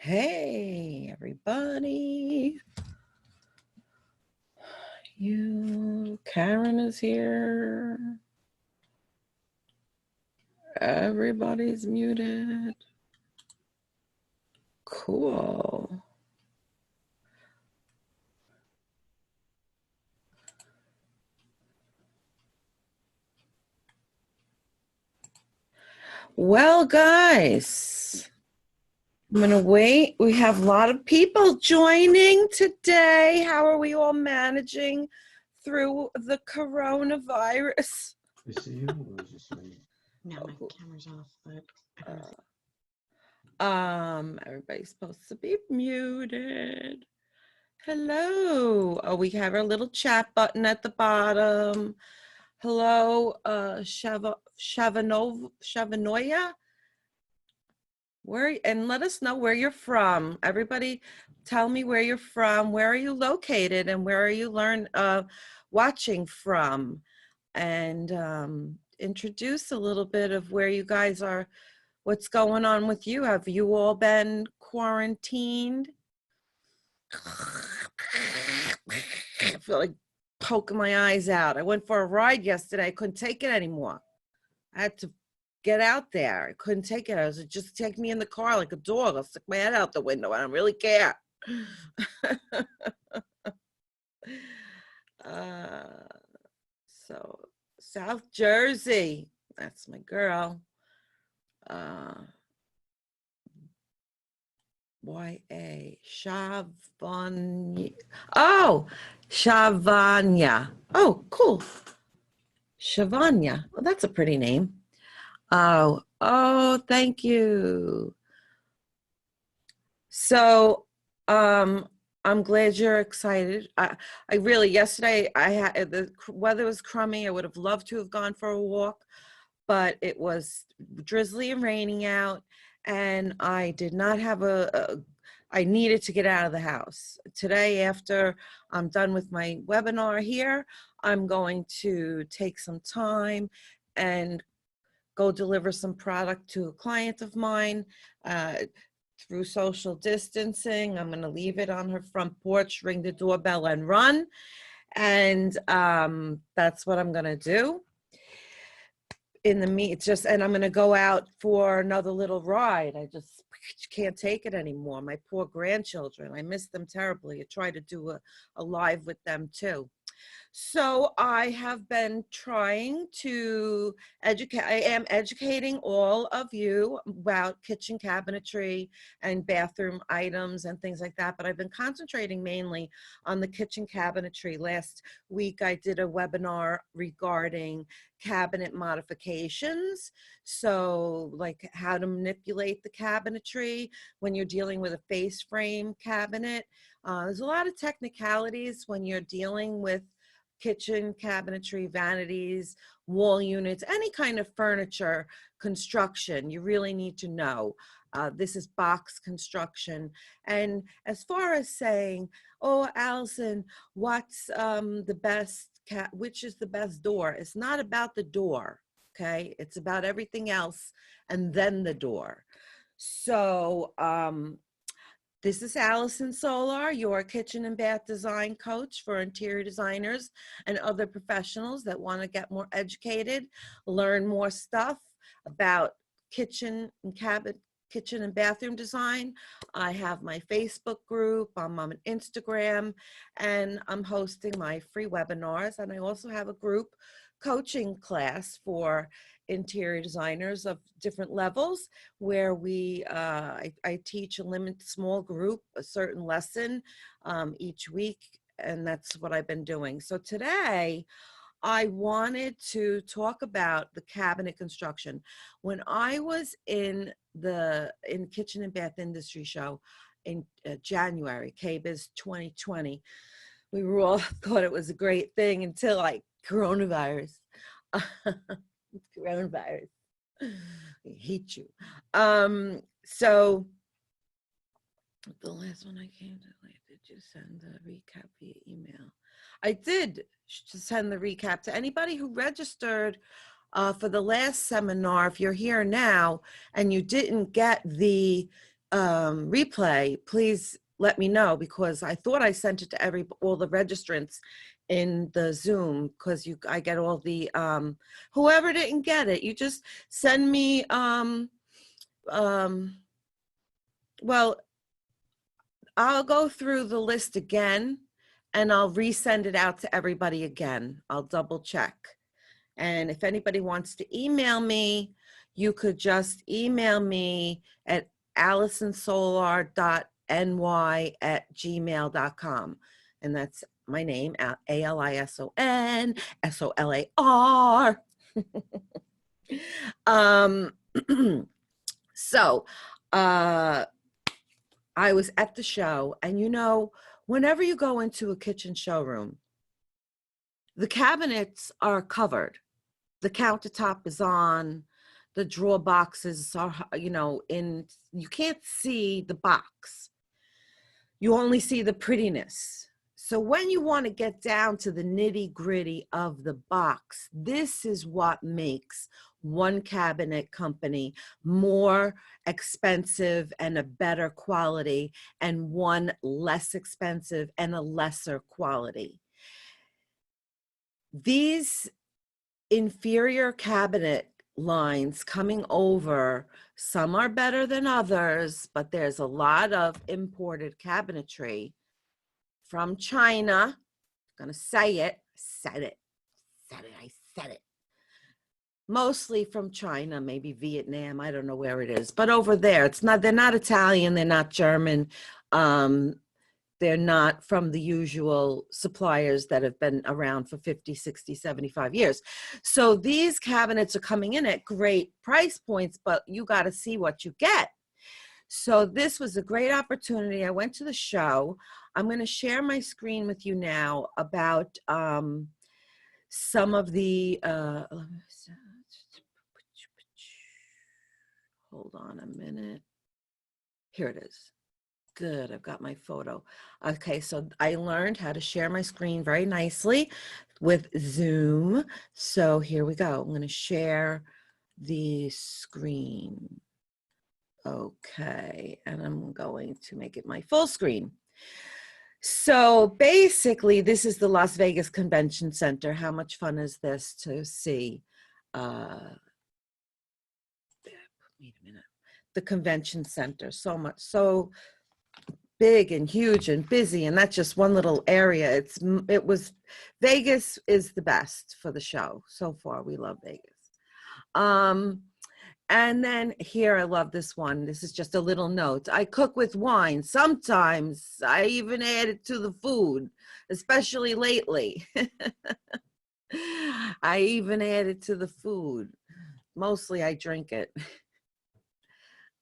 Hey, everybody. Karen is here. Everybody's muted. Cool. Well, guys, I'm going to wait. We have a lot of people joining today. How are we all managing through the coronavirus? I see you, or is this me? No, my camera's off, but I don't see. Everybody's supposed to be muted. Hello. Oh, we have our little chat button at the bottom. Hello, Shavanoya. And let us know where you're from. Everybody tell me where you're from, where are you located, and where are you watching from? And introduce a little bit of where you guys are, what's going on with you. Have you all been quarantined? I feel like poking my eyes out. I went for a ride yesterday. I couldn't take it anymore. I had to get out there. I couldn't take it. I was like, just take me in the car like a dog. I'll stick my head out the window. I don't really care. So South Jersey, that's my girl. Y-A, Shavanya. Oh, Shavanya. Oh, cool. Shavanya. Well, that's a pretty name. Oh, thank you. So, I'm glad you're excited. I really, yesterday, the weather was crummy. I would have loved to have gone for a walk, but it was drizzly and raining out, and I did not have I needed to get out of the house. Today, after I'm done with my webinar here, I'm going to take some time and go deliver some product to a client of mine through social distancing. I'm going to leave it on her front porch, ring the doorbell, and run. And that's what I'm going to do. And I'm going to go out for another little ride. I just can't take it anymore. My poor grandchildren, I miss them terribly. I try to do a live with them too. So I have been trying to I am educating all of you about kitchen cabinetry and bathroom items and things like that, but I've been concentrating mainly on the kitchen cabinetry. Last week I did a webinar regarding cabinet modifications. So like how to manipulate the cabinetry when you're dealing with a face frame cabinet. There's a lot of technicalities when you're dealing with kitchen cabinetry, vanities, wall units, any kind of furniture construction. You really need to know. This is box construction. And as far as saying, oh, Allison, what's the best which is the best door? It's not about the door, okay? It's about everything else and then the door. So this is Allison Solar, your kitchen and bath design coach for interior designers and other professionals that want to get more educated, learn more stuff about kitchen and bathroom design. I have my Facebook group, I'm on Instagram, and I'm hosting my free webinars. And I also have a group coaching class for interior designers of different levels where I teach a small group, a certain lesson each week, and that's what I've been doing. So today I wanted to talk about the cabinet construction. When I was in Kitchen and Bath Industry Show in January, KBIS 2020, we were all thought it was a great thing until like coronavirus. Coronavirus. I hate you. So the last one I came to, did you send the recap via email? I did send the recap to anybody who registered for the last seminar. If you're here now and you didn't get the replay, please let me know, because I thought I sent it to all the registrants in the Zoom, because I get all the whoever didn't get it, you just send me well, I'll go through the list again and I'll resend it out to everybody again. I'll double check. And if anybody wants to email me, you could just email me at alisonsolar.ny@gmail.com. And that's my name, ALISONSOLAR. So, I was at the show, and whenever you go into a kitchen showroom, the cabinets are covered. The countertop is on, the drawer boxes are, you can't see the box. You only see the prettiness. So when you want to get down to the nitty gritty of the box, this is what makes one cabinet company more expensive and a better quality, and one less expensive and a lesser quality. These inferior cabinet lines coming over, some are better than others, but there's a lot of imported cabinetry from China. I'm gonna say it, I said it. Mostly from China, maybe Vietnam, I don't know where it is, but over there, they're not Italian, they're not German, they're not from the usual suppliers that have been around for 50, 60, 75 years. So these cabinets are coming in at great price points, but you got to see what you get. So this was a great opportunity. I went to the show. I'm going to share my screen with you now about some of the, hold on a minute. Here it is. Good, I've got my photo. Okay, so I learned how to share my screen very nicely with Zoom. So here we go. I'm going to share the screen. Okay, and I'm going to make it my full screen. So basically, this is the Las Vegas Convention Center. How much fun is this to see? Wait a minute. The convention center, so big and huge and busy, and that's just one little area. Vegas is the best for the show so far. We love Vegas. And then here, I love this one. This is just a little note. I cook with wine. Sometimes I even add it to the food, especially lately. I even add it to the food. Mostly I drink it.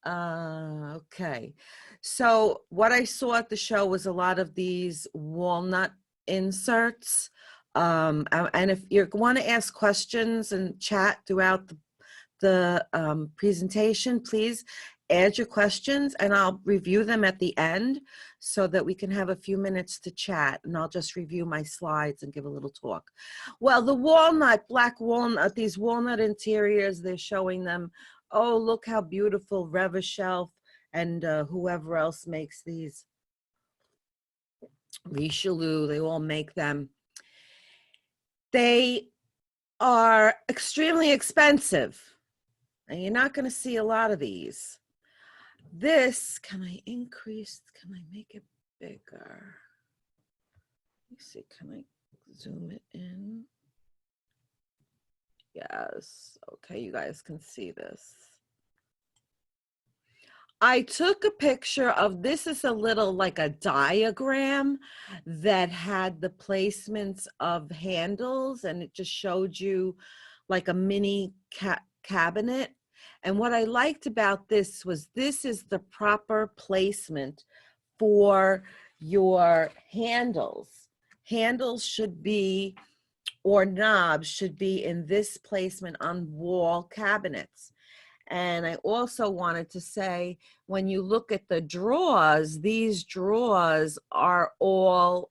Okay. So what I saw at the show was a lot of these walnut inserts. And if you want to ask questions and chat throughout the presentation, please add your questions and I'll review them at the end so that we can have a few minutes to chat, and I'll just review my slides and give a little talk. Well, the black walnut, these walnut interiors, they're showing them. Oh, look how beautiful Revachel and whoever else makes these. Richelieu, they all make them. They are extremely expensive, and you're not going to see a lot of these. This, can I make it bigger? Let me see, can I zoom it in? Yes, okay, you guys can see this. I took a picture of, this is a little like a diagram that had the placements of handles, and it just showed you like a mini cabinet. And what I liked about this was this is the proper placement for your handles. Handles should be, or knobs should be in this placement on wall cabinets. And I also wanted to say, when you look at the drawers, these drawers are all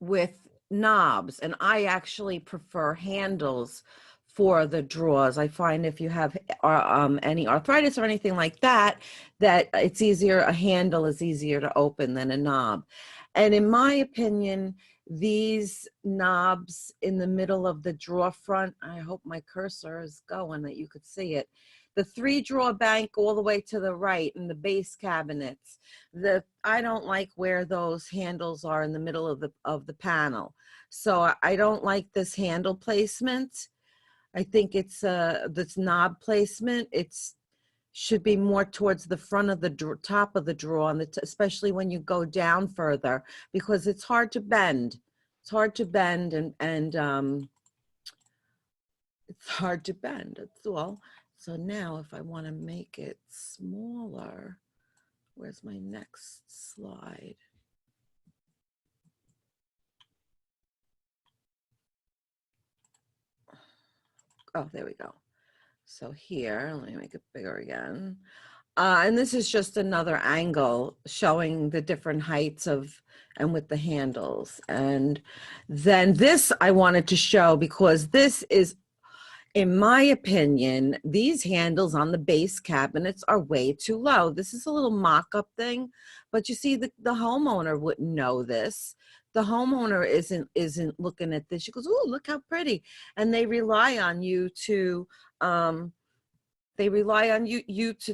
with knobs, and I actually prefer handles for the drawers. I find if you have any arthritis or anything like that, that it's easier, a handle is easier to open than a knob. And in my opinion, these knobs in the middle of the drawer front, I hope my cursor is going that you could see it. The 3-drawer bank all the way to the right and the base cabinets. I don't like where those handles are in the middle of the panel. So I don't like this handle placement. I think it's this knob placement. It's should be more towards the front of the top of the drawer, and especially when you go down further, because it's hard to bend. It's hard to bend, and it's hard to bend. That's all. So now, if I want to make it smaller, where's my next slide? Oh, there we go. So here, let me make it bigger again. And this is just another angle showing the different heights of and with the handles. And then this I wanted to show because this is, in my opinion, these handles on the base cabinets are way too low. This is a little mock-up thing, but you see the homeowner wouldn't know this. The homeowner isn't looking at this. She goes, "Oh, look how pretty." And they rely on you to to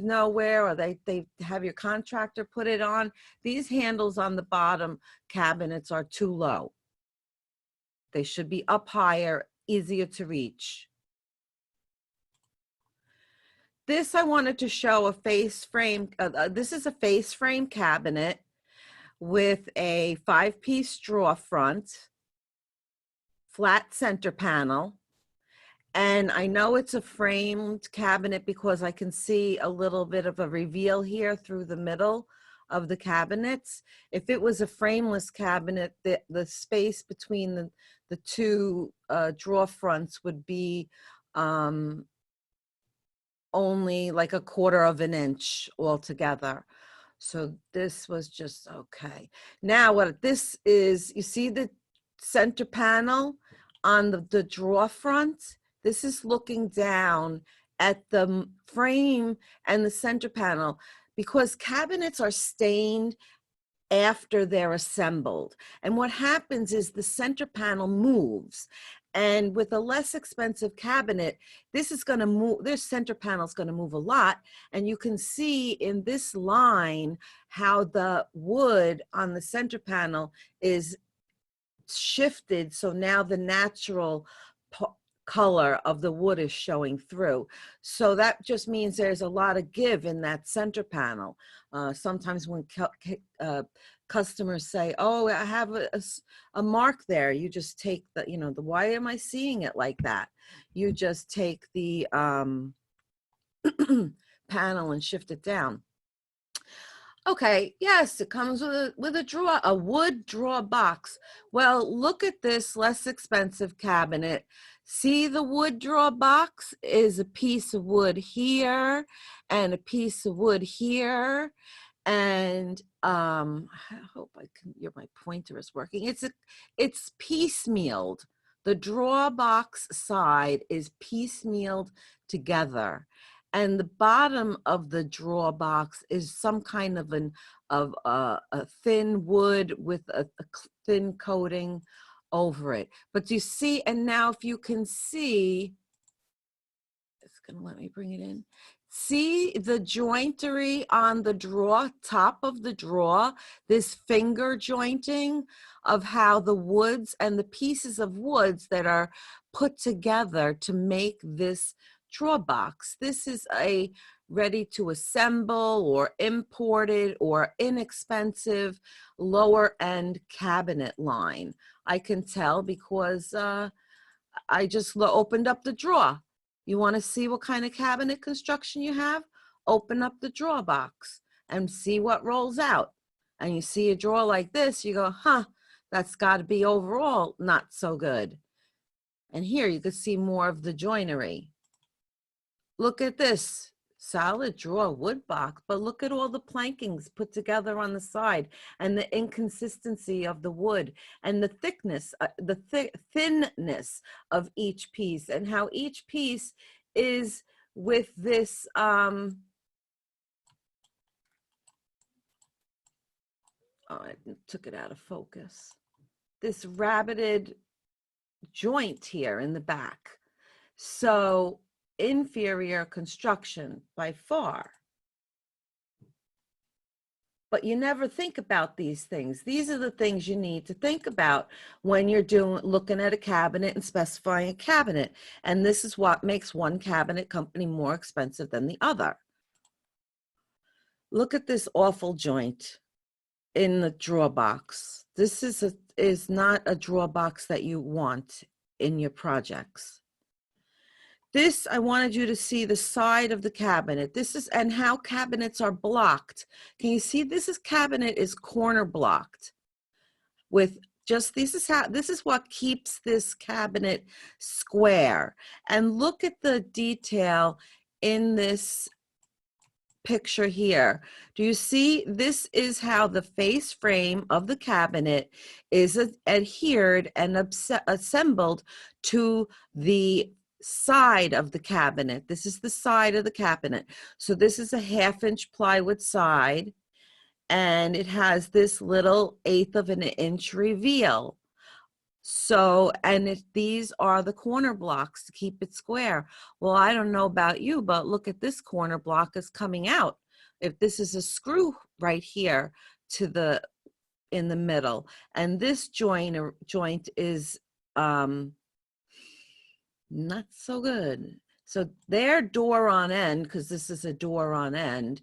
know where, or they have your contractor put it on. These handles on the bottom cabinets are too low. They should be up higher, easier to reach. This I wanted to show a face frame. This is a face frame cabinet with a 5-piece drawer front, flat center panel. And I know it's a framed cabinet because I can see a little bit of a reveal here through the middle of the cabinets. If it was a frameless cabinet, the space between the two drawer fronts would be only like 1/4 of an inch altogether. So this was just okay. Now what this is, you see the center panel on the drawer front? This is looking down at the frame and the center panel because cabinets are stained after they're assembled. And what happens is the center panel moves. And with a less expensive cabinet, this is going to move, this center panel is going to move a lot. And you can see in this line how the wood on the center panel is shifted. So now the natural color of the wood is showing through. So that just means there's a lot of give in that center panel. Sometimes when customers say, "Oh, I have a mark there," you just take the, why am I seeing it like that? You just take the panel and shift it down. Okay, yes, it comes with a drawer, a wood drawer box. Well, look at this less expensive cabinet. See, the wood drawer box is a piece of wood here and a piece of wood here. And I hope my pointer is working. It's piecemealed. The drawer box side is piecemealed together. And the bottom of the drawer box is some kind of a thin wood with a thin coating over it. But you see, and now if you can see, it's gonna let me bring it in. See the jointery on the drawer, top of the drawer, this finger jointing of how the woods and the pieces of woods that are put together to make this drawer box. This is a ready to assemble or imported or inexpensive lower end cabinet line. I can tell because I just opened up the drawer. You want to see what kind of cabinet construction you have? Open up the drawer box and see what rolls out. And you see a drawer like this, you go, huh, that's got to be overall not so good. And here you can see more of the joinery. Look at this. solid drawer wood box, but look at all the plankings put together on the side and the inconsistency of the wood and the thickness, thinness of each piece, and how each piece is with this, oh, I took it out of focus. This rabbited joint here in the back. So inferior construction by far. But you never think about these things. These are the things you need to think about when you're looking at a cabinet and specifying a cabinet. And this is what makes one cabinet company more expensive than the other. Look at this awful joint in the drawer box. This is not a drawer box that you want in your projects. This, I wanted you to see the side of the cabinet. This is, and how cabinets are blocked. Can you see this cabinet is corner blocked with just, this is what keeps this cabinet square. And look at the detail in this picture here. Do you see? This is how the face frame of the cabinet is adhered and assembled to the side of the cabinet. This is the side of the cabinet. So this is a 1/2-inch plywood side, and it has this little 1/8 of an inch reveal. So, and these are the corner blocks to keep it square. Well, I don't know about you, but look at this corner block is coming out. If this is a screw right here to the, in the middle, and this joint is not so good. So their door on end, because this is a door on end,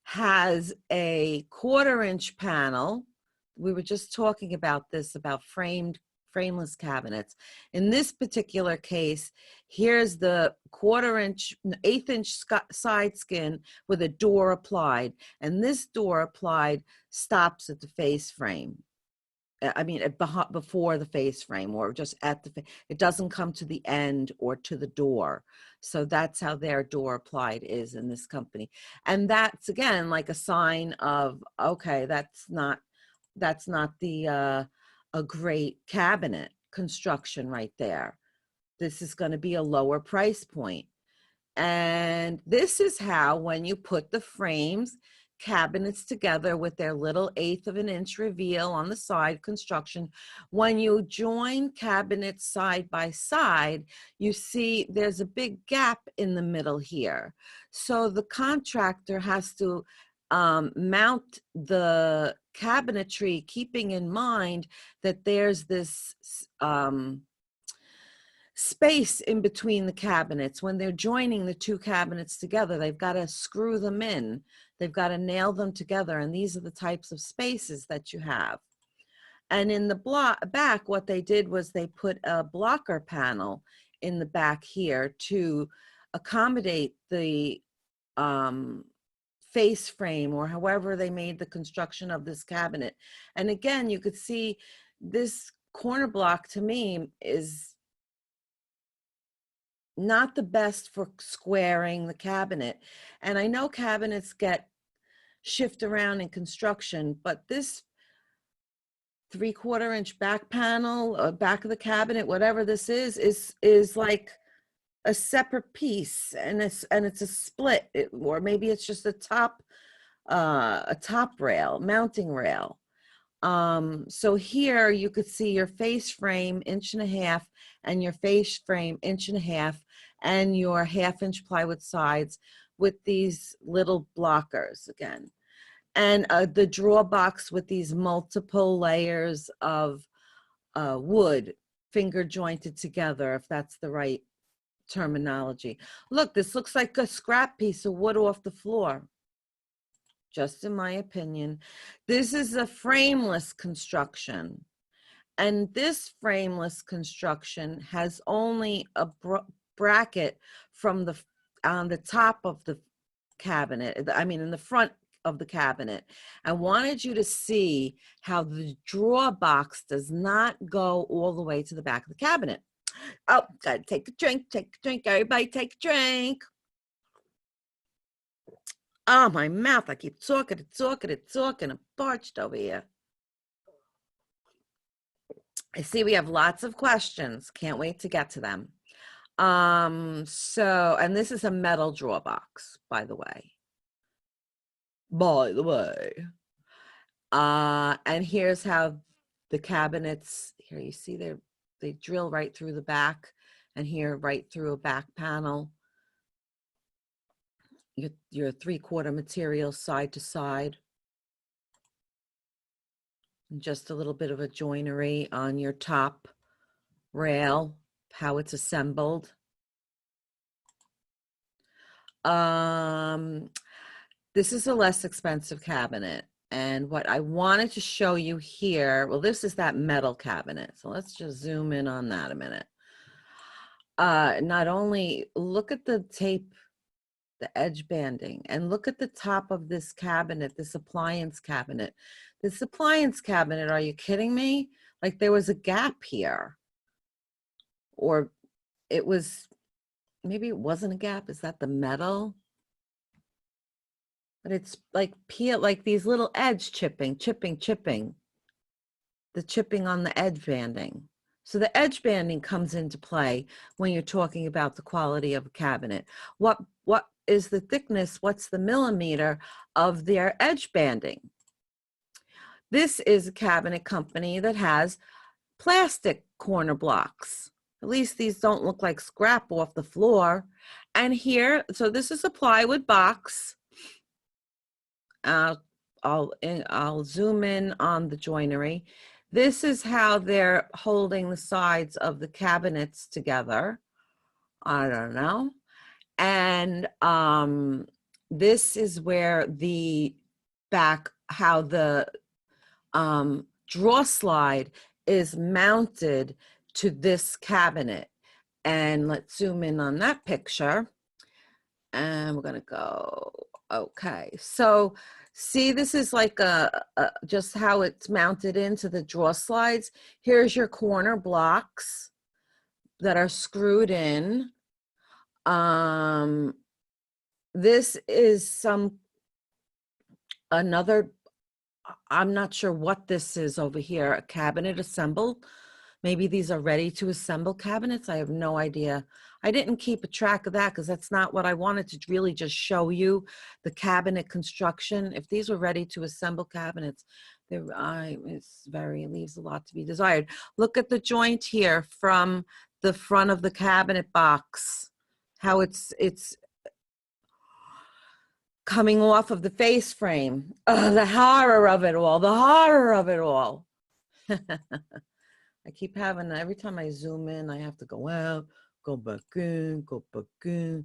has a 1/4-inch panel. We were just talking about this, about frameless cabinets. In this particular case, here's the 1/4-inch, 1/8-inch side skin with a door applied, and this door applied stops at the face frame. I mean, before the face frame, or just at the, it doesn't come to the end or to the door. So that's how their door applied is in this company. And that's, again, like a sign of, okay, that's not the, a great cabinet construction right there. This is going to be a lower price point. And this is how, when you put the frames, cabinets together with their little 1/8 of an inch reveal on the side construction, when you join cabinets side by side, you see there's a big gap in the middle here. So the contractor has to mount the cabinetry, keeping in mind that there's this space in between the cabinets. When they're joining the two cabinets together, they've got to screw them in. They've got to nail them together. And these are the types of spaces that you have. And in the back, what they did was they put a blocker panel in the back here to accommodate the face frame, or however they made the construction of this cabinet. And again, you could see this corner block, to me, is not the best for squaring the cabinet. And I know cabinets get shift around in construction, but this 3/4-inch back panel, or back of the cabinet, whatever this is like a separate piece, and it's a split, or maybe it's just a top rail, mounting rail. So here you could see your face frame 1.5 inches, and your face frame 1.5 inches, and your 1/2-inch plywood sides with these little blockers again. And the drawer box with these multiple layers of wood, finger jointed together, if that's the right terminology. Look, this looks like a scrap piece of wood off the floor. Just in my opinion. This is a frameless construction. And this frameless construction has only a bracket from on the top of the cabinet, I mean in the front of the cabinet. I wanted you to see how the drawer box does not go all the way to the back of the cabinet. Oh, gotta take a drink, everybody take a drink. Oh, my mouth. I keep talking and talking and talking. I'm parched over here. I see we have lots of questions. Can't wait to get to them. And this is a metal drawer box, by the way. And here's how the cabinets, here you see they drill right through the back, and here right through a back panel. Your 3/4 material side to side. And just a little bit of a joinery on your top rail, how it's assembled. This is a less expensive cabinet. And what I wanted to show you here, well, this is that metal cabinet. So let's just zoom in on that a minute. Not only look at the tape, the edge banding, and look at the top of this cabinet, this appliance cabinet. This appliance cabinet, are you kidding me? Like there was a gap here. Or it was, maybe it wasn't a gap. Is that the metal? But it's like like these little edge chipping. The chipping on the edge banding. So the edge banding comes into play when you're talking about the quality of a cabinet. What is the thickness? What's the millimeter of their edge banding? This is a cabinet company that has plastic corner blocks. At least these don't look like scrap off the floor. And here, so this is a plywood box. I'll zoom in on the joinery. This is how they're holding the sides of the cabinets together. I don't know. And this is where the back, how the drawer slide is mounted to this cabinet. And let's zoom in on that picture. And we're gonna go, okay. So see, this is like just how it's mounted into the drawer slides. Here's your corner blocks that are screwed in. This is another, I'm not sure what this is over here, a cabinet assembled. Maybe these are ready to assemble cabinets. I have no idea. I didn't keep a track of that because that's not what I wanted to really just show you, the cabinet construction. If these were ready to assemble cabinets, it leaves a lot to be desired. Look at the joint here from the front of the cabinet box, how it's coming off of the face frame. The horror of it all, the horror of it all. I keep having, every time I zoom in, I have to go out, go back in, go back in.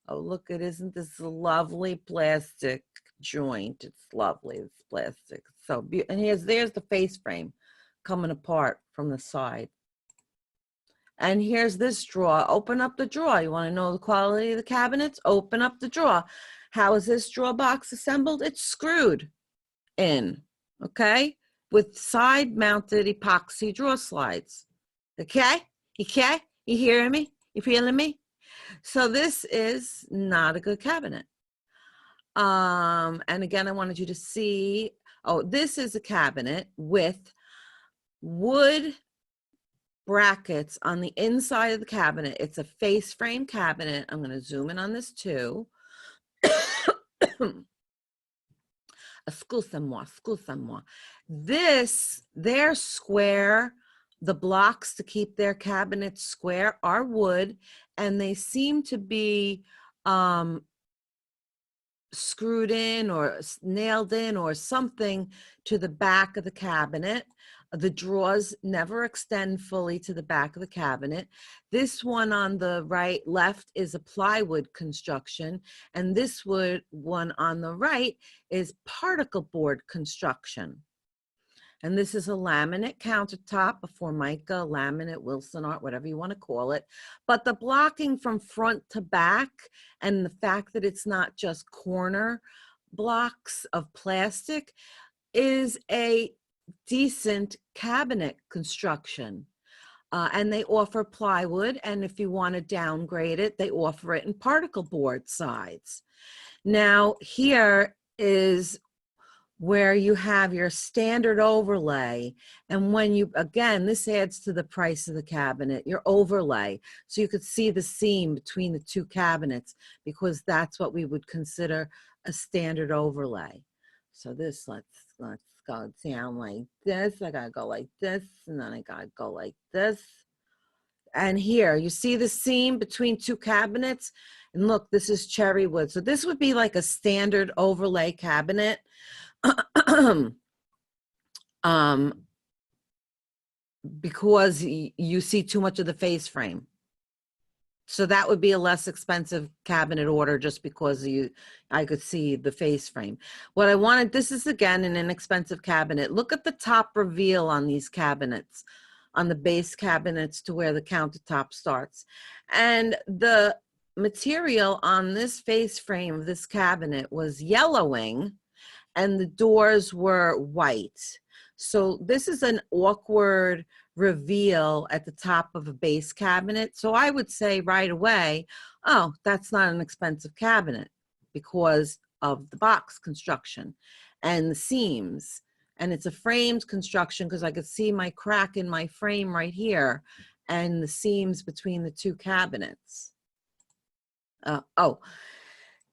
Oh, look, isn't this a lovely plastic joint? It's lovely, it's plastic. So, and there's the face frame coming apart from the side. And here's this drawer. Open up the drawer. You want to know the quality of the cabinets? Open up the drawer. How is this drawer box assembled? It's screwed in, okay? With side-mounted epoxy drawer slides. Okay? Okay? You hearing me? You feeling me? So this is not a good cabinet. And again, I wanted you to see, oh, this is a cabinet with wood brackets on the inside of the cabinet. It's a face frame cabinet. I'm going to zoom in on this too. Excuse-moi. They're square. The blocks to keep their cabinets square are wood, and they seem to be screwed in or nailed in or something to the back of the cabinet. The drawers never extend fully to the back of the cabinet. This one on the left is a plywood construction, and this one on the right is particle board construction. And this is a laminate countertop, a Formica, laminate, Wilson art, whatever you want to call it. But the blocking from front to back and the fact that it's not just corner blocks of plastic is a decent cabinet construction. And they offer plywood, and if you want to downgrade it, they offer it in particle board sides. Now, here is where you have your standard overlay. And when you, again, this adds to the price of the cabinet, your overlay. So you could see the seam between the two cabinets, because that's what we would consider a standard overlay. So this, let's go down like this. I gotta go like this, and then I gotta go like this. And here, you see the seam between two cabinets? And look, this is cherry wood. So this would be like a standard overlay cabinet. Because you see too much of the face frame. So that would be a less expensive cabinet order, just because I could see the face frame. What I wanted, this is again an inexpensive cabinet. Look at the top reveal on these cabinets, on the base cabinets to where the countertop starts. And the material on this face frame of this cabinet was yellowing, and the doors were white. So this is an awkward reveal at the top of a base cabinet. So I would say right away, oh, that's not an expensive cabinet because of the box construction and the seams. And it's a framed construction because I could see my crack in my frame right here and the seams between the two cabinets.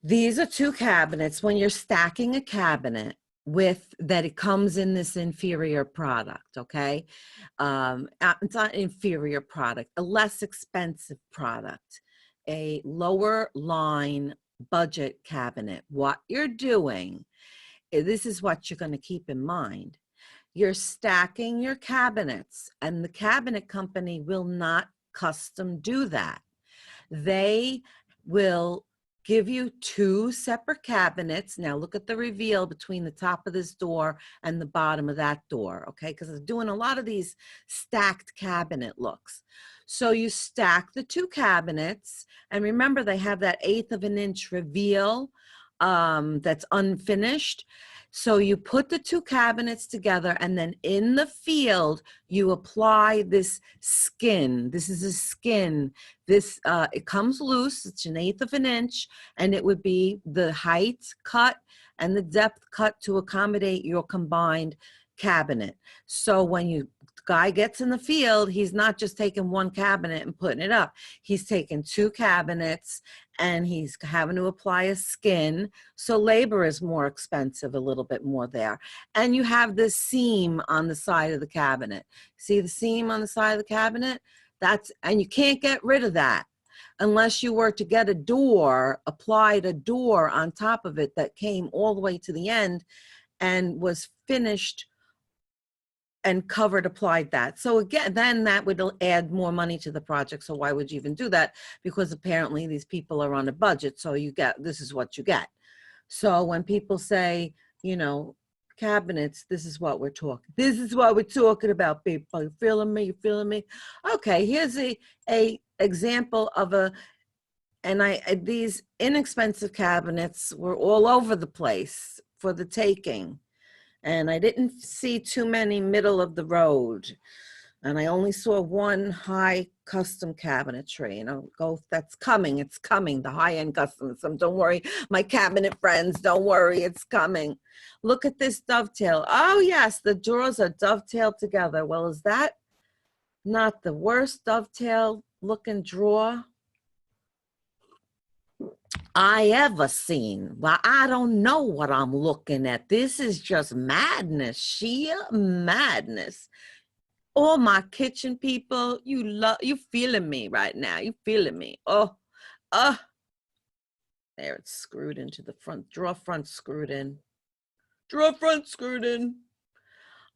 These are two cabinets. When you're stacking a cabinet with that, it comes in this inferior product, okay? It's not an inferior product, a less expensive product, a lower line budget cabinet. What you're doing, this is what you're going to keep in mind. You're stacking your cabinets, and the cabinet company will not custom do that. They will give you two separate cabinets. Now look at the reveal between the top of this door and the bottom of that door, okay? Because I'm doing a lot of these stacked cabinet looks. So you stack the two cabinets, and remember they have that 1/8 of an inch reveal that's unfinished. So you put the two cabinets together, and then in the field, you apply this skin. This is a skin. This, it comes loose, it's an 1/8 of an inch, and it would be the height cut and the depth cut to accommodate your combined cabinet. So when the guy gets in the field, he's not just taking one cabinet and putting it up. He's taking two cabinets and he's having to apply a skin. So labor is more expensive, a little bit more there. And you have this seam on the side of the cabinet. See the seam on the side of the cabinet? And you can't get rid of that unless you were to get a door, applied a door on top of it that came all the way to the end and was finished and covered, applied that. So again, then that would add more money to the project. So why would you even do that? Because apparently these people are on a budget. So this is what you get. So when people say, you know, cabinets, this is what we're talking. This is what we're talking about, people. You feeling me? You feeling me? Okay, here's a example of these inexpensive cabinets were all over the place for the taking. And I didn't see too many middle of the road. And I only saw one high custom cabinetry. And I'll go, that's coming, it's coming, the high-end custom. So don't worry, my cabinet friends, don't worry, it's coming. Look at this dovetail. Oh yes, the drawers are dovetailed together. Well, is that not the worst dovetail looking drawer I ever seen? Well, I don't know what I'm looking at. This is just madness, sheer madness. All my kitchen people, you feeling me right now. You feeling me. Oh, there it's screwed into the front, drawer front screwed in. Drawer front screwed in.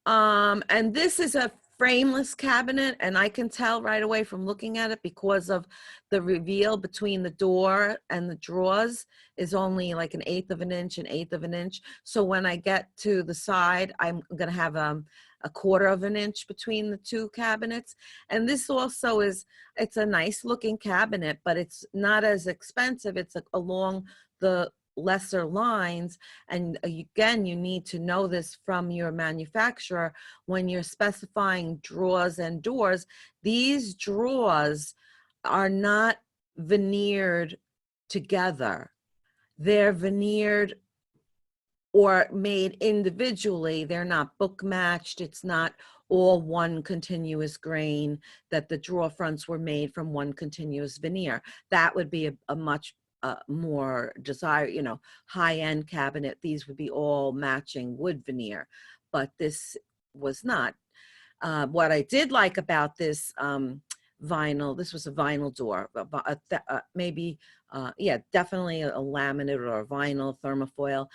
And this is a frameless cabinet, and I can tell right away from looking at it because of the reveal between the door and the drawers is only like an 1/8 of an inch, an 1/8 of an inch. So when I get to the side, I'm gonna have a 1/4 of an inch between the two cabinets. And this also it's a nice looking cabinet, but it's not as expensive. It's along the lesser lines. And again, you need to know this from your manufacturer when you're specifying drawers and doors. These drawers are not veneered together. They're veneered or made individually. They're not book matched. It's not all one continuous grain, that the drawer fronts were made from one continuous veneer. That would be a much more desired, high-end cabinet. These would be all matching wood veneer, but this was not. What I did like about this vinyl, this was a vinyl door, maybe, yeah, definitely a laminate or a vinyl thermofoil.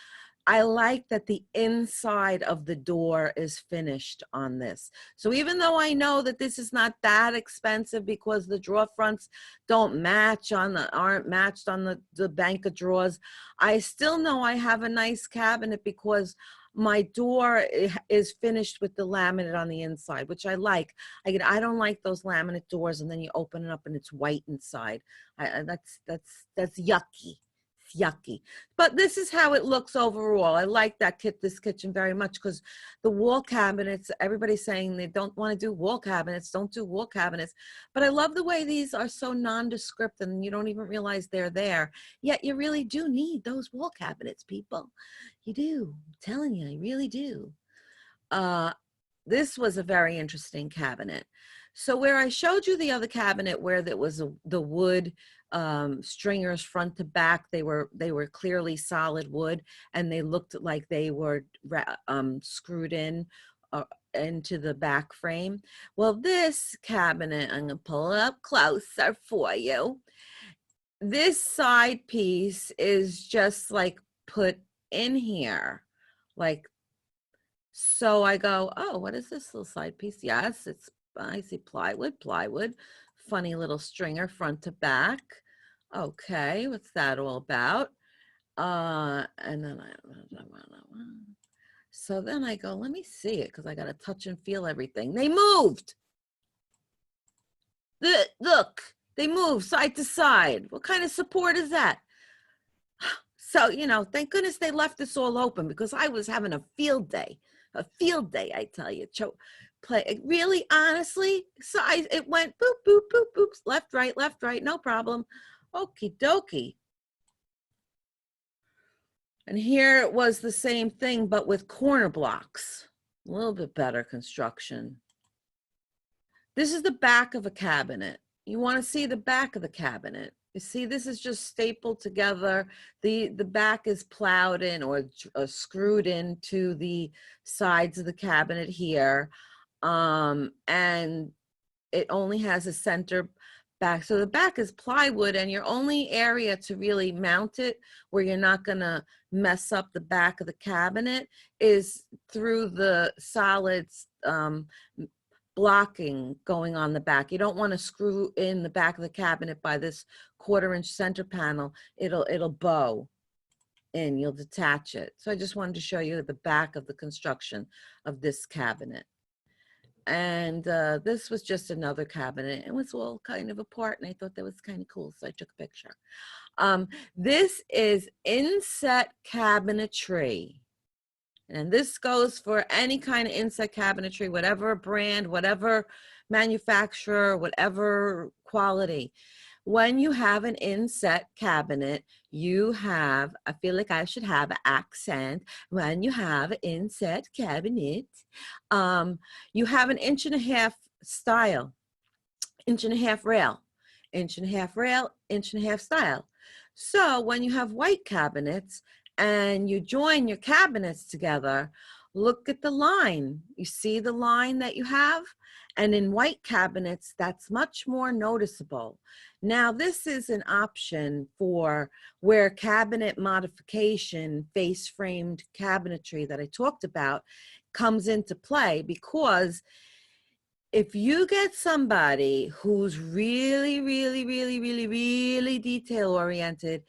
I like that the inside of the door is finished on this. So even though I know that this is not that expensive because the drawer fronts aren't matched on the bank of drawers, I still know I have a nice cabinet because my door is finished with the laminate on the inside, which I like. I don't like those laminate doors and then you open it up and it's white inside. That's yucky. It's yucky. But this is how it looks overall. I like this kitchen very much because the wall cabinets, everybody's saying they don't want to do wall cabinets, don't do wall cabinets. But I love the way these are so nondescript and you don't even realize they're there. Yet you really do need those wall cabinets, people. You do. I'm telling you, I really do. This was a very interesting cabinet. So where I showed you the other cabinet where there was the wood stringers front to back, they were clearly solid wood and they looked like they were screwed in into the back frame. Well, this cabinet, I'm gonna pull it up closer for you. This side piece is just like put in here, like, so I go, oh, what is this little side piece? Yes, I see plywood, funny little stringer front to back. Okay, what's that all about? And then so then I go, let me see it because I got to touch and feel everything. They moved. Look, they move side to side. What kind of support is that? So, thank goodness they left this all open because I was having a field day, I tell you. Really, honestly, so it went boop, boop, boop, boop, left, right, no problem. Okie dokie. And here it was the same thing, but with corner blocks, a little bit better construction. This is the back of a cabinet. You want to see the back of the cabinet. You see, this is just stapled together. The back is plowed in or screwed into the sides of the cabinet here. And it only has a center back. So the back is plywood and your only area to really mount it where you're not gonna mess up the back of the cabinet is through the solids blocking going on the back. You don't want to screw in the back of the cabinet by this 1/4-inch center panel. It'll bow in, you'll detach it. So I just wanted to show you the back of the construction of this cabinet. And this was just another cabinet. It was all kind of apart and I thought that was kind of cool. So I took a picture. This is inset cabinetry. And this goes for any kind of inset cabinetry, whatever brand, whatever manufacturer, whatever quality. When you have an inset cabinet, you have, I feel like I should have an accent. When you have an inset cabinet, you have an 1.5-inch style, 1.5-inch rail, 1.5-inch rail, 1.5-inch style. So when you have white cabinets, and you join your cabinets together, look at the line. You see the line that you have? And in white cabinets, that's much more noticeable. Now, this is an option for where cabinet modification, face-framed cabinetry that I talked about comes into play, because if you get somebody who's really, really, really, really, really detail-oriented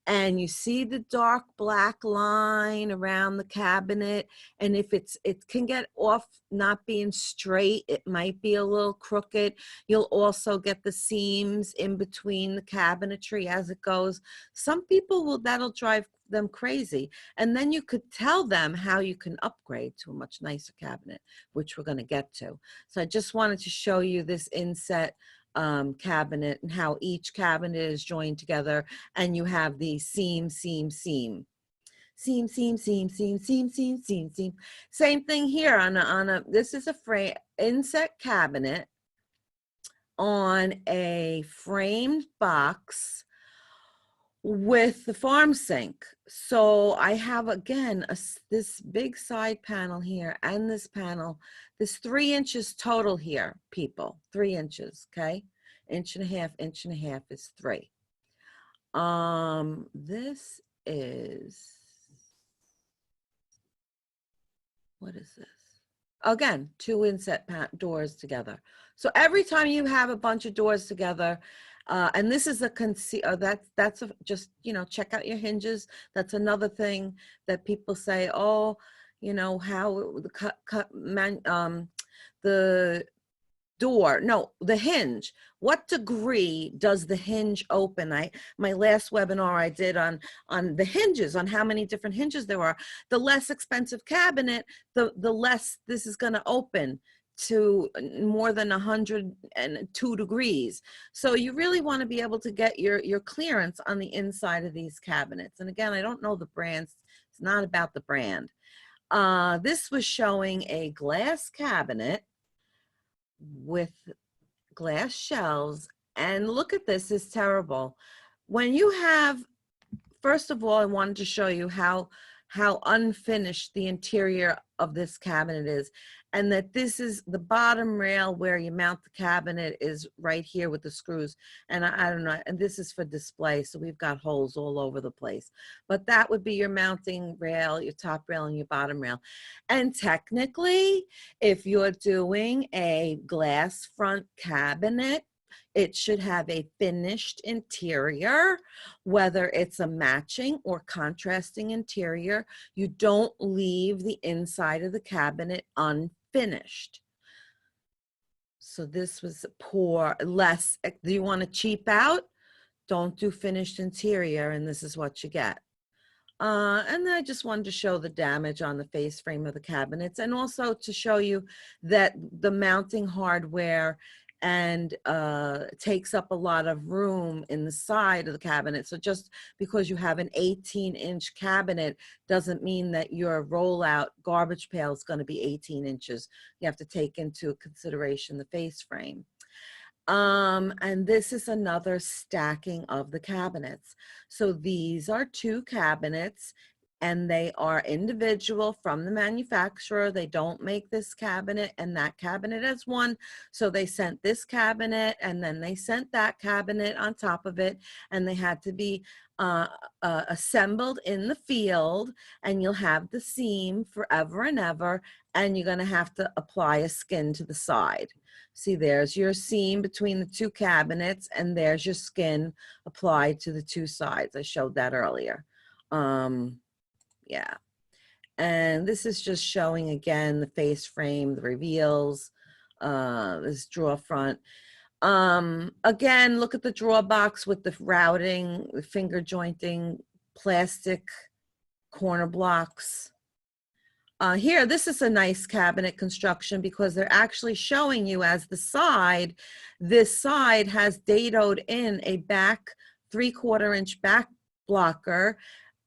and you see the dark black line around the cabinet. And if it can get off not being straight, it might be a little crooked. You'll also get the seams in between the cabinetry as it goes. Some people that'll drive them crazy. And then you could tell them how you can upgrade to a much nicer cabinet, which we're going to get to. So I just wanted to show you this inset cabinet and how each cabinet is joined together, and you have the seam, seam, seam. Seam, seam, seam, seam, seam, seam, seam, seam. Same thing here on a this is a frame inset cabinet on a framed box with the farm sink. So I have, again, this big side panel here and this panel. There's 3 inches total here, people. 3 inches, okay? Inch and a half is 3. This is, what is this? Again, 2 inset doors together. So every time you have a bunch of doors together, and this is that's just, you know, check out your hinges. That's another thing that people say, oh, you know, how the door, no, the hinge. What degree does the hinge open? My last webinar I did on the hinges, on how many different hinges there are. The less expensive cabinet, the less this is going to open to more than 102 degrees. So you really want to be able to get your clearance on the inside of these cabinets. And again, I don't know the brands. It's not about the brand. This was showing a glass cabinet with glass shelves, and look at this, is terrible. When you have, first of all, I wanted to show you how unfinished the interior of this cabinet is, and that this is the bottom rail where you mount the cabinet is right here with the screws. And I don't know, and this is for display, so we've got holes all over the place. But that would be your mounting rail, your top rail and your bottom rail. And technically, if you're doing a glass front cabinet, it should have a finished interior, whether it's a matching or contrasting interior. You don't leave the inside of the cabinet unfinished. So this was poor, less. Do you want to cheap out? Don't do finished interior, and this is what you get. And then I just wanted to show the damage on the face frame of the cabinets, and also to show you that the mounting hardware and takes up a lot of room in the side of the cabinet. So just because you have an 18-inch cabinet doesn't mean that your rollout garbage pail is going to be 18 inches. You have to take into consideration the face frame. And this is another stacking of the cabinets. So these are 2 cabinets, and they are individual from the manufacturer. They don't make this cabinet and that cabinet as one. So they sent this cabinet, and then they sent that cabinet on top of it, and they had to be assembled in the field, and you'll have the seam forever and ever, and you're going to have to apply a skin to the side. See, there's your seam between the 2 cabinets, and there's your skin applied to the 2 sides. I showed that earlier. Yeah. And this is just showing again the face frame, the reveals, this drawer front. Again, look at the drawer box with the routing, the finger jointing, plastic corner blocks. Here, this is a nice cabinet construction because they're actually showing you as the side, this side has dadoed in a back 3/4 inch back blocker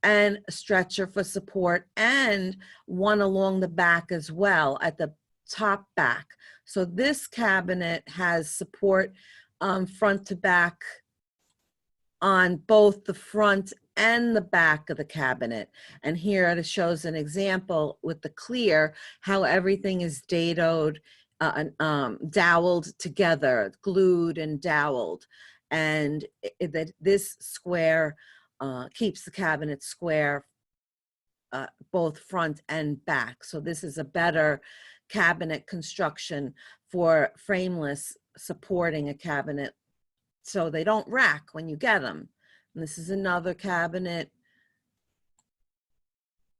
and a stretcher for support, and one along the back as well at the top back. So this cabinet has support front to back on both the front and the back of the cabinet. And here it shows an example with the clear, how everything is dadoed, doweled together, glued and doweled. And that this square keeps the cabinet square, both front and back. So this is a better cabinet construction for frameless, supporting a cabinet so they don't rack when you get them. And this is another cabinet.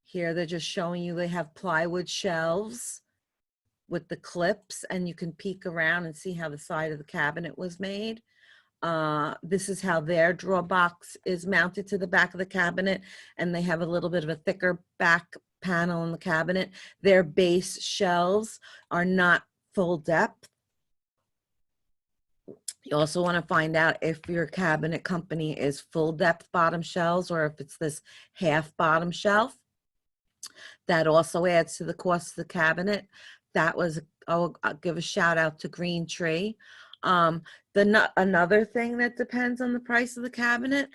Here they're just showing you they have plywood shelves with the clips, and you can peek around and see how the side of the cabinet was made. This is how their drawer box is mounted to the back of the cabinet, and they have a little bit of a thicker back panel in the cabinet. Their base shelves are not full depth. You also want to find out if your cabinet company is full depth bottom shelves or if it's this half bottom shelf. That also adds to the cost of the cabinet. That was, I'll give a shout out to Green Tree. Another thing that depends on the price of the cabinet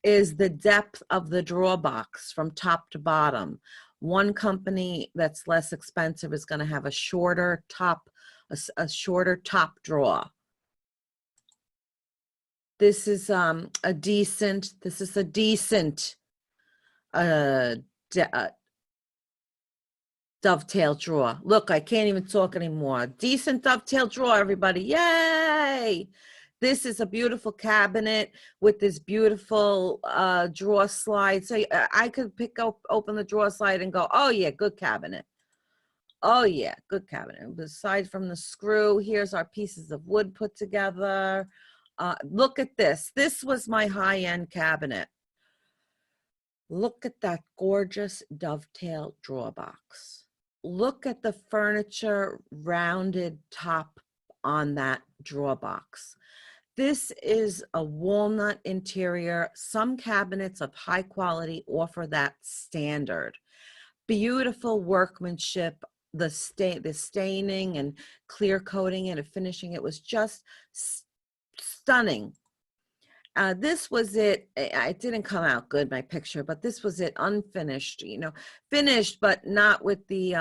is the depth of the drawer box from top to bottom. One company that's less expensive is going to have a shorter top, a shorter top drawer. This is a decent dovetail drawer. Look, I can't even talk anymore. Decent dovetail drawer, everybody. Yay! This is a beautiful cabinet with this beautiful drawer slide. So I could open the drawer slide and go, oh yeah, good cabinet. Oh yeah, good cabinet. Aside from the screw, here's our pieces of wood put together. Look at this. This was my high-end cabinet. Look at that gorgeous dovetail drawer box. Look at the furniture rounded top on that drawer box. This is a walnut interior. Some cabinets of high quality offer that standard. Beautiful workmanship. The staining and clear coating and finishing, it was just stunning. This was it. It didn't come out good, my picture, but this was it, unfinished, finished, but not with the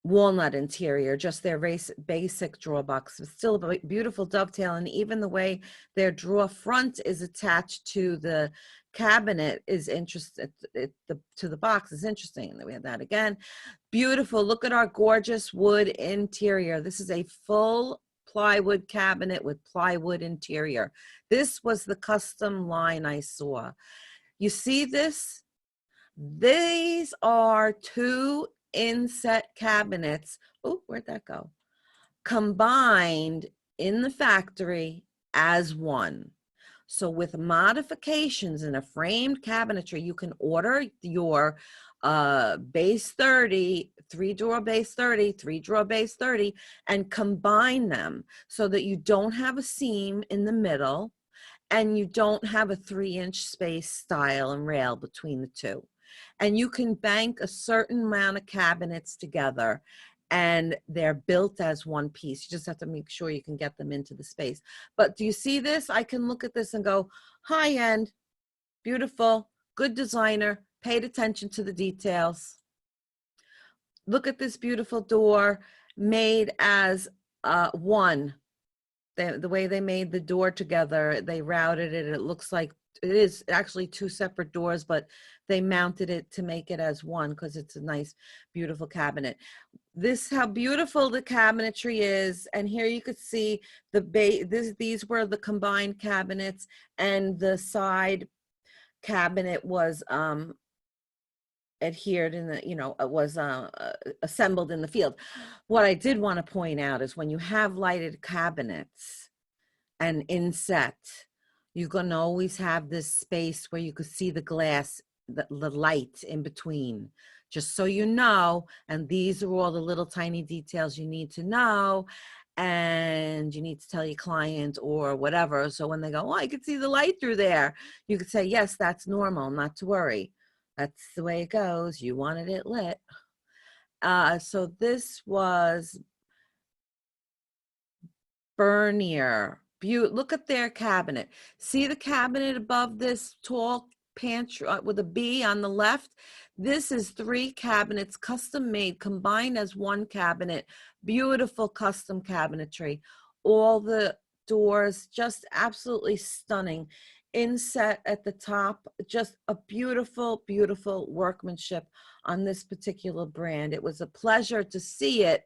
walnut interior, just their basic drawer box. It's still a beautiful dovetail, and even the way their drawer front is attached to the cabinet is interesting. To the box is interesting. And then we have that again. Beautiful. Look at our gorgeous wood interior. This is a full plywood cabinet with plywood interior. This was the custom line I saw. You see this? These are two inset cabinets. Oh, where'd that go? Combined in the factory as one. So with modifications in a framed cabinetry, you can order your base 30, 3-drawer base 30, 3-drawer base 30, and combine them so that you don't have a seam in the middle and you don't have a 3-inch space stile and rail between the two. And you can bank a certain amount of cabinets together and they're built as one piece. You just have to make sure you can get them into the space. But do you see this? I can look at this and go, high end, beautiful, good designer, paid attention to the details. Look at this beautiful door made as one. The way they made the door together, they routed it. It looks like it is actually two separate doors, but they mounted it to make it as one because it's a nice, beautiful cabinet. This, how beautiful the cabinetry is. And here you could see these were the combined cabinets, and the side cabinet was adhered in the, it was assembled in the field. What I did want to point out is when you have lighted cabinets and inset, you're going to always have this space where you could see the glass, the light in between, just so you know. And these are all the little tiny details you need to know, and you need to tell your client or whatever. So when they go, oh, I could see the light through there, you could say, yes, that's normal, not to worry. That's the way it goes. You wanted it lit. So this was Bernier. Look at their cabinet. See the cabinet above this tall pantry with a B on the left? This is 3 cabinets, custom made, combined as one cabinet. Beautiful custom cabinetry. All the doors just absolutely stunning. Inset at the top, just a beautiful, beautiful workmanship on this particular brand. It was a pleasure to see it.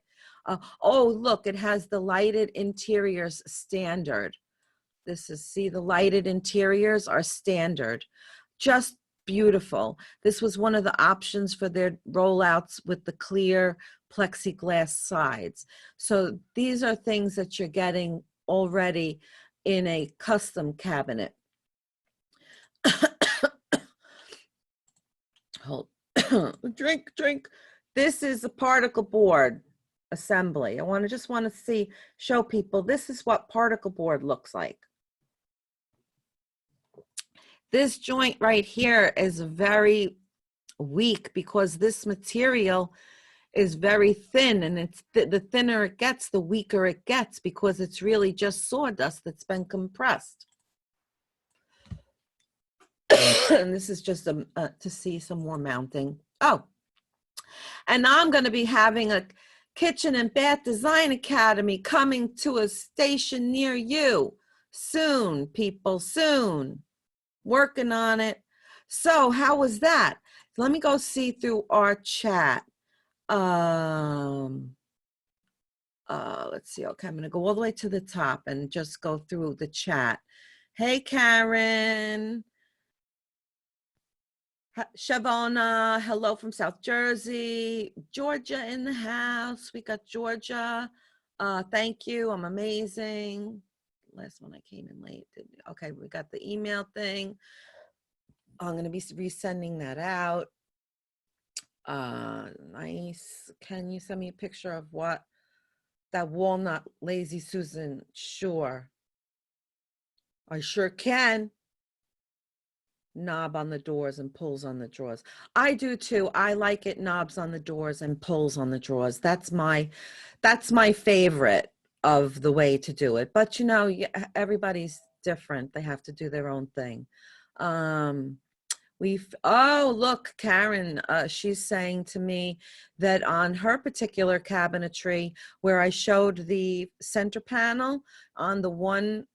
Oh, look, it has the lighted interiors standard. This is, see, the lighted interiors are standard. Just beautiful. This was one of the options for their rollouts with the clear plexiglass sides. So these are things that you're getting already in a custom cabinet. Hold, drink. This is a particle board assembly. I just want to show people, this is what particle board looks like. This joint right here is very weak because this material is very thin, and it's the thinner it gets, the weaker it gets, because it's really just sawdust that's been compressed. And this is just to see some more mounting. Oh, and now I'm going to be having a Kitchen and Bath Design Academy coming to a station near you soon, people, soon. Working on it. So how was that? Let me go see through our chat. Let's see. Okay, I'm going to go all the way to the top and just go through the chat. Hey, Karen. Shavona, hello from South Jersey. Georgia in the house. We got Georgia. Thank you. I'm amazing. Last one I came in late. Okay, we got the email thing. I'm going to be resending that out. Nice. Can you send me a picture of what that walnut Lazy Susan? Sure. I sure can. Knob on the doors and pulls on the drawers. I do too. I like it knobs on the doors and pulls on the drawers. That's my favorite of the way to do it. But you know, everybody's different. They have to do their own thing. Oh, look, Karen, she's saying to me that on her particular cabinetry where I showed the center panel on the one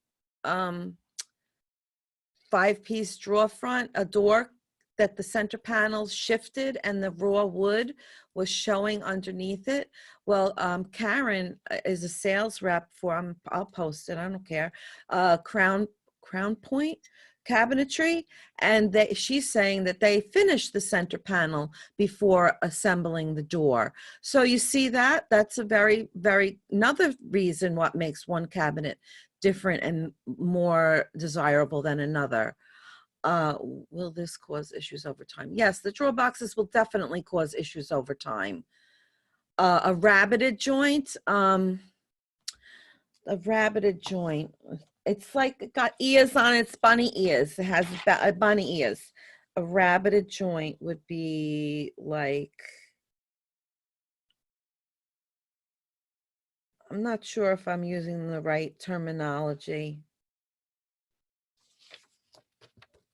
5-piece drawer front, a door that the center panel shifted and the raw wood was showing underneath it. Well, Karen is a sales rep for, I'll post it, I don't care, Crown Point Cabinetry, and she's saying that they finished the center panel before assembling the door. So you see that? That's a another reason what makes one cabinet different and more desirable than another. Will this cause issues over time? Yes, the drawer boxes will definitely cause issues over time. A rabbeted joint, it's like it got ears on its bunny ears. It has bunny ears. A rabbeted joint would be like, I'm not sure if I'm using the right terminology.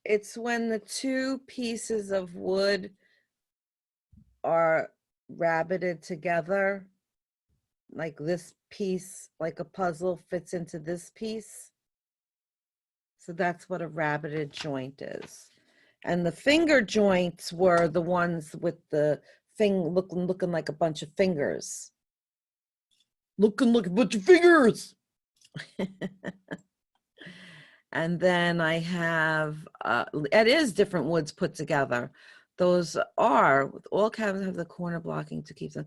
It's when the two pieces of wood are rabbeted together, like this piece, like a puzzle fits into this piece. So that's what a rabbeted joint is. And the finger joints were the ones with the thing looking like a bunch of fingers. Looking like a bunch of fingers. And then I have, it is different woods put together. Those are, with all cabinets have the corner blocking to keep them.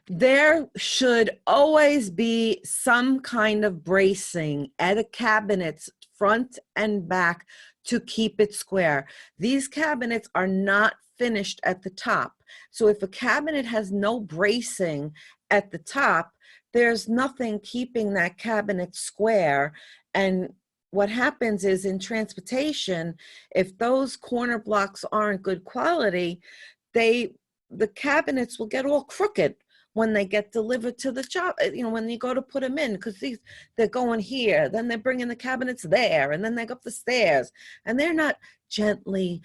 There should always be some kind of bracing at a cabinet's front and back to keep it square. These cabinets are not finished at the top. So if a cabinet has no bracing at the top, there's nothing keeping that cabinet square. And what happens is in transportation, if those corner blocks aren't good quality, the cabinets will get all crooked when they get delivered to the job, you know, when you go to put them in, because they're going here, then they're bringing the cabinets there, and then they go up the stairs, and they're not gently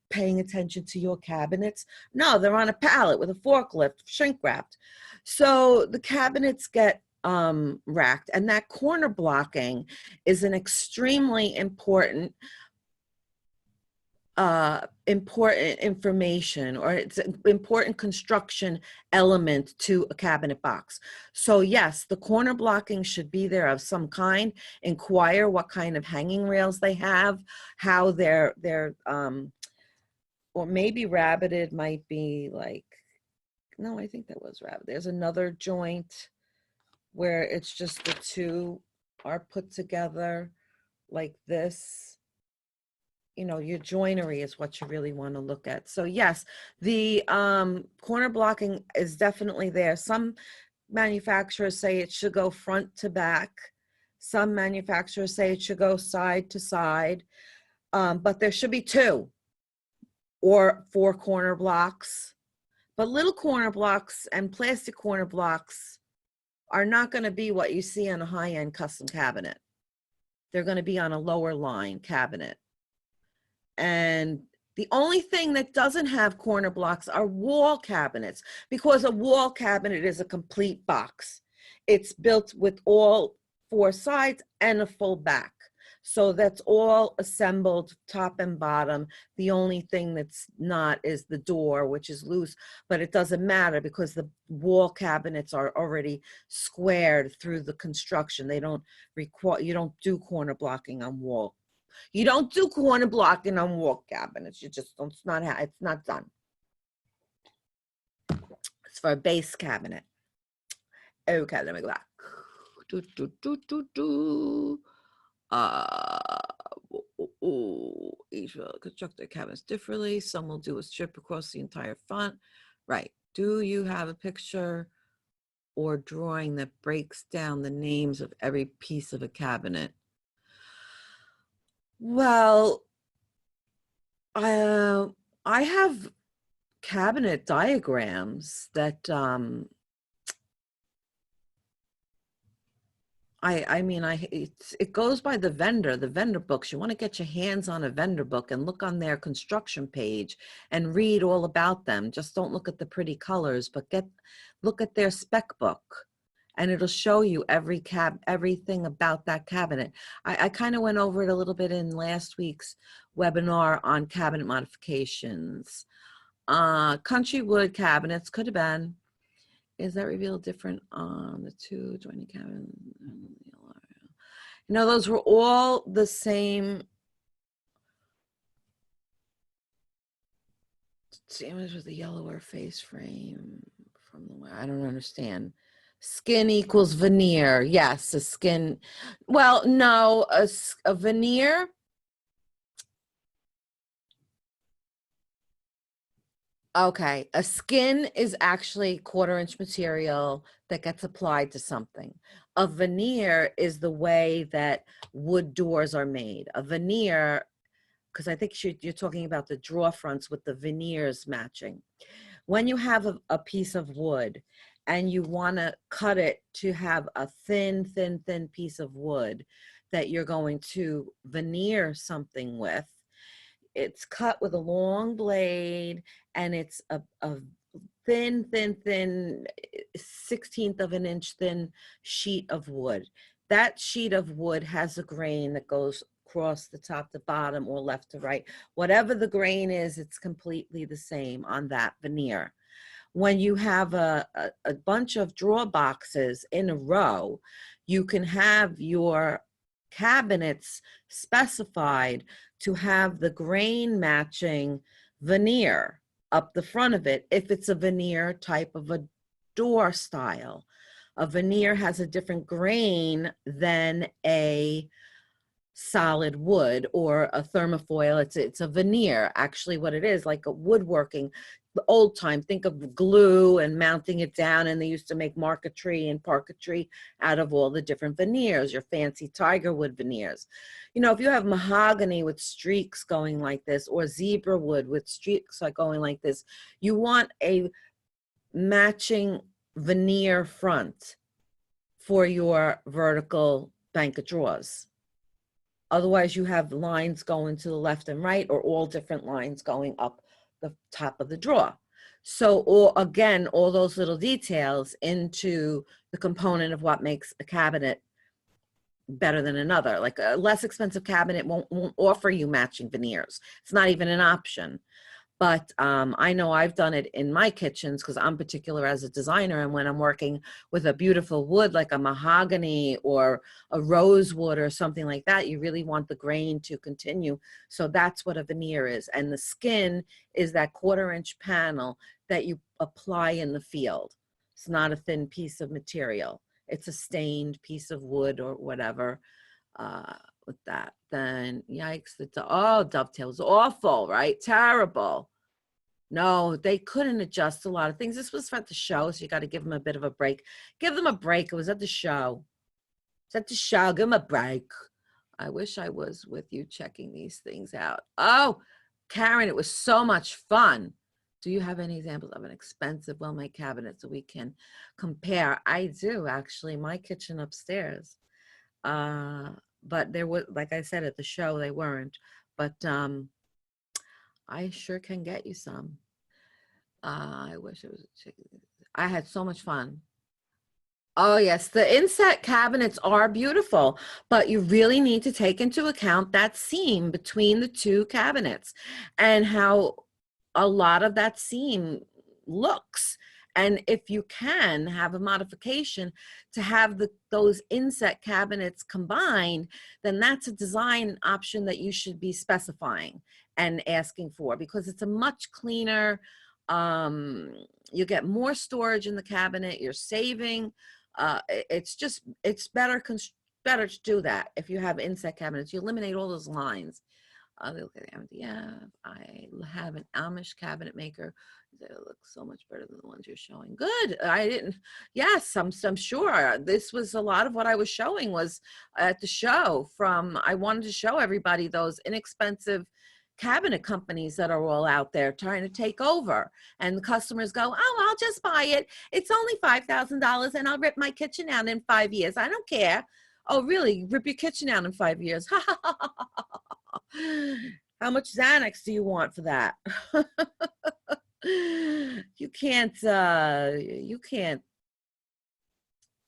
paying attention to your cabinets. No, they're on a pallet with a forklift, shrink wrapped. So the cabinets get racked, and that corner blocking is an extremely important important information, or it's an important construction element to a cabinet box. So yes, the corner blocking should be there of some kind. Inquire what kind of hanging rails they have, how they're or maybe rabbited might be like, no, I think that was rabbit. There's another joint where it's just the two are put together like this. You know, your joinery is what you really want to look at. So yes, the corner blocking is definitely there. Some manufacturers say it should go front to back. Some manufacturers say it should go side to side. But there should be 2 or 4 corner blocks. But little corner blocks and plastic corner blocks are not going to be what you see on a high-end custom cabinet. They're going to be on a lower line cabinet. And the only thing that doesn't have corner blocks are wall cabinets, because a wall cabinet is a complete box. It's built with all 4 sides and a full back. So that's all assembled top and bottom. The only thing that's not is the door, which is loose, but it doesn't matter because the wall cabinets are already squared through the construction. They don't require, you don't do corner blocking on wall. You don't do corner blocking on wall cabinets. You just don't, it's not done. It's for a base cabinet. Okay, let me go back. Each will construct their cabinets differently. Some will do a strip across the entire front. Right. Do you have a picture or drawing that breaks down the names of every piece of a cabinet? Well, I have cabinet diagrams that it goes by the vendor books. You want to get your hands on a vendor book and look on their construction page and read all about them. Just don't look at the pretty colors, but look at their spec book, and it'll show you everything about that cabinet. I kind of went over it a little bit in last week's webinar on cabinet modifications. Country wood cabinets could have been. Is that revealed different on the 2 joining cabinets? You know, those were all the same. Same as with the yellower face frame from the way, I don't understand. Skin equals veneer. Yes, a skin. Well, no, a veneer. Okay, a skin is actually 1/4-inch material that gets applied to something. A veneer is the way that wood doors are made. A veneer, because I think you're talking about the drawer fronts with the veneers matching. When you have a piece of wood and you want to cut it to have a thin piece of wood that you're going to veneer something with, it's cut with a long blade, and it's a thin 1/16 of an inch thin sheet of wood. That sheet of wood has a grain that goes across the top to bottom or left to right. Whatever the grain is, it's completely the same on that veneer. When you have a bunch of drawer boxes in a row, you can have your cabinets specified to have the grain matching veneer up the front of it if it's a veneer type of a door style. A veneer has a different grain than a solid wood or a thermofoil. It's a veneer, actually what it is, like a woodworking. The old time, think of glue and mounting it down, and they used to make marquetry and parquetry out of all the different veneers, your fancy tiger wood veneers. You know, if you have mahogany with streaks going like this, or zebra wood with streaks going like this, you want a matching veneer front for your vertical bank of drawers. Otherwise, you have lines going to the left and right, or all different lines going up the top of the drawer. So, again, all those little details into the component of what makes a cabinet better than another. Like a less expensive cabinet won't offer you matching veneers. It's not even an option. But I know I've done it in my kitchens because I'm particular as a designer. And when I'm working with a beautiful wood like a mahogany or a rosewood or something like that, you really want the grain to continue. So that's what a veneer is. And the skin is that 1/4-inch panel that you apply in the field. It's not a thin piece of material. It's a stained piece of wood or whatever. With that, then yikes, dovetails awful, right? Terrible. No, they couldn't adjust a lot of things. This was at the show, so you got to give them a bit of a break. Give them a break. It was at the show. It's at the show. Give them a break. I wish I was with you checking these things out. Oh, Karen, it was so much fun. Do you have any examples of an expensive, well-made cabinet so we can compare? I do, actually. My kitchen upstairs. But there was, like I said, at the show, they weren't. But I sure can get you some. I wish it was a chicken. I had so much fun. Oh, yes. The inset cabinets are beautiful, but you really need to take into account that seam between the two cabinets and how a lot of that seam looks. And if you can have a modification to have those inset cabinets combined, then that's a design option that you should be specifying and asking for, because it's a much cleaner, you get more storage in the cabinet, you're saving. It's better to do that if you have inset cabinets. You eliminate all those lines. Look at the MDF. I have an Amish cabinet maker. They look so much better than the ones you're showing. Good. I didn't. Yes, I'm sure. This was a lot of what I was showing was at the show. I wanted to show everybody those inexpensive cabinet companies that are all out there trying to take over. And the customers go, oh, I'll just buy it. It's only $5,000 and I'll rip my kitchen out in 5 years. I don't care. Oh, really? Rip your kitchen out in 5 years? How much Xanax do you want for that? You can't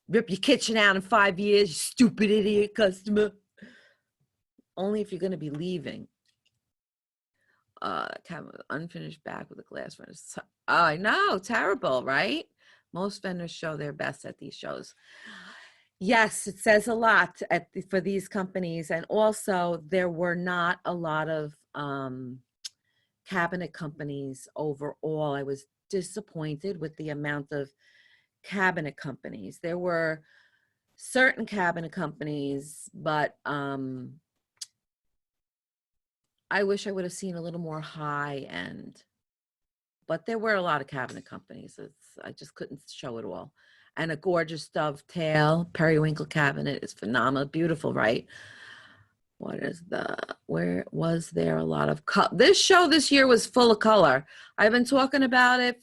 rip your kitchen out in 5 years, you stupid idiot customer. Only if you're going to be leaving. Unfinished back with a glass furnace. I know, terrible, right? Most vendors show their best at these shows. Yes, it says a lot for these companies. And also there were not a lot of cabinet companies overall. I was disappointed with the amount of cabinet companies. There were certain cabinet companies, but I wish I would have seen a little more high end. But there were a lot of cabinet companies. I just couldn't show it all. And a gorgeous dovetail periwinkle cabinet is phenomenal. Beautiful, right? Where was there a lot of color? This show this year was full of color. I've been talking about it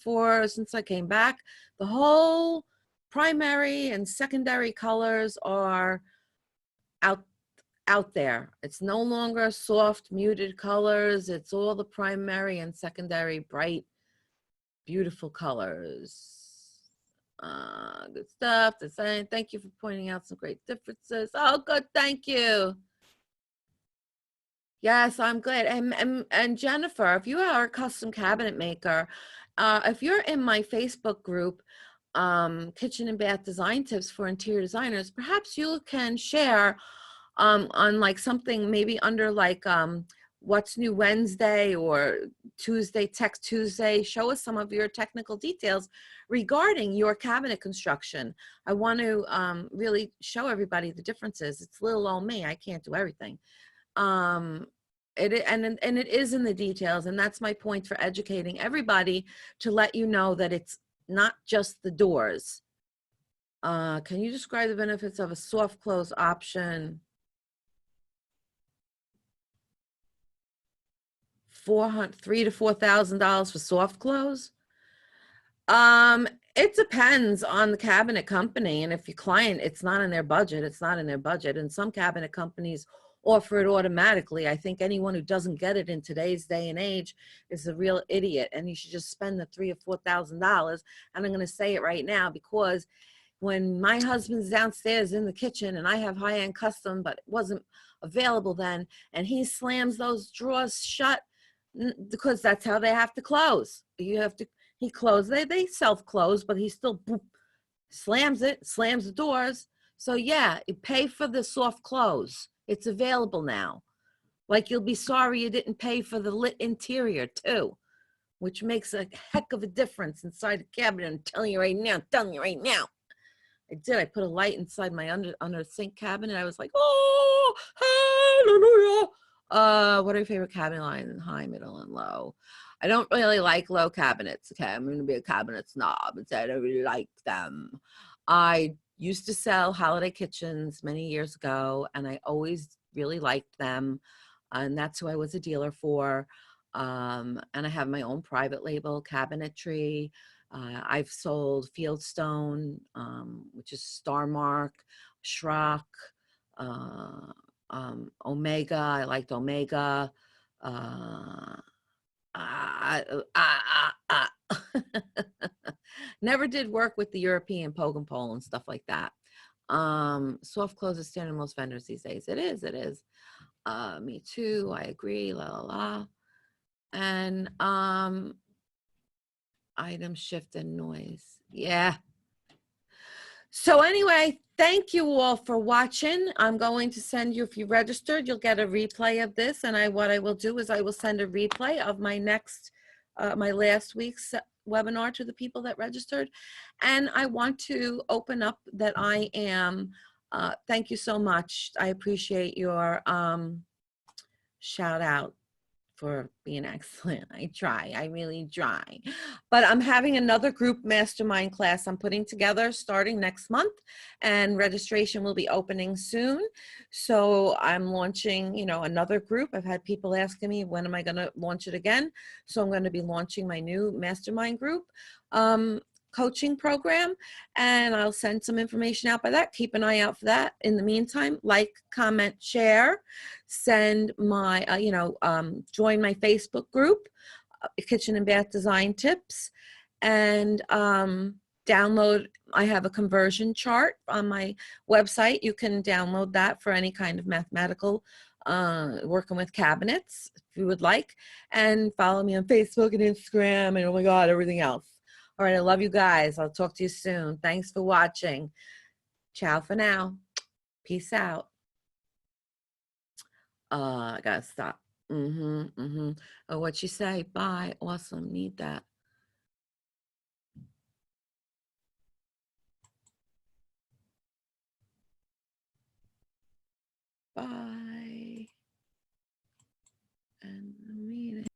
since I came back. The whole primary and secondary colors are out there. It's no longer soft muted colors. It's all the primary and secondary bright, beautiful colors. Good stuff. Thank you for pointing out some great differences. Oh, good. Thank you. Yes, I'm glad. And Jennifer, if you are a custom cabinet maker, if you're in my Facebook group, Kitchen and Bath Design Tips for Interior Designers, perhaps you can share on like something maybe under like What's New Wednesday or Tuesday, Tech Tuesday. Show us some of your technical details regarding your cabinet construction. I want to really show everybody the differences. It's little old me. I can't do everything. It is in the details, and that's my point for educating everybody, to let you know that it's not just the doors. Can you describe the benefits of a soft close option? $3,000 to $4,000 for soft close? It depends on the cabinet company, and if your client, it's not in their budget, it's not in their budget. And some cabinet companies offer it automatically. I think anyone who doesn't get it in today's day and age is a real idiot, and you should just spend the $3,000 or $4,000. And I'm going to say it right now, because when my husband's downstairs in the kitchen and I have high-end custom, but it wasn't available then, and he slams those drawers shut because that's how they have to close. You have to, he closes, they self-close, but he still boop, slams the doors. So yeah, you pay for the soft close. It's available now. Like you'll be sorry you didn't pay for the lit interior too, which makes a heck of a difference inside the cabinet. I'm telling you right now, I did. I put a light inside my under sink cabinet. I was like, oh, hallelujah. What are your favorite cabinet lines? High, middle, and low? I don't really like low cabinets. Okay, I'm going to be a cabinet snob and say I don't really like them. I used to sell holiday kitchens many years ago, and I always really liked them, and that's who I was a dealer for. And I have my own private label cabinetry. I've sold Fieldstone, which is Star Mark, Schrock, Omega. I liked Omega. Never did work with the European poke and pole and stuff like that. Soft close is standard most vendors these days. It is. Me too. I agree. La la la. And item shift and noise. Yeah. So anyway, thank you all for watching. I'm going to send you, if you registered, you'll get a replay of this. And what I will do is I will send a replay of my next, my last week's webinar to the people that registered. And I want to open up that I am, thank you so much. I appreciate your shout out for being excellent. I really try. But I'm having another group mastermind class I'm putting together starting next month, and registration will be opening soon. So I'm launching, another group. I've had people asking me, when am I going to launch it again? So I'm going to be launching my new mastermind group coaching program, and I'll send some information out by that. Keep an eye out for that. In the meantime, like, comment, share, send my, join my Facebook group, Kitchen and Bath Design Tips, and download, I have a conversion chart on my website. You can download that for any kind of mathematical working with cabinets if you would like, and follow me on Facebook and Instagram and oh my God, everything else. All right, I love you guys. I'll talk to you soon. Thanks for watching. Ciao for now. Peace out. I gotta stop. Oh, what'd she say? Bye. Awesome. Need that. Bye. And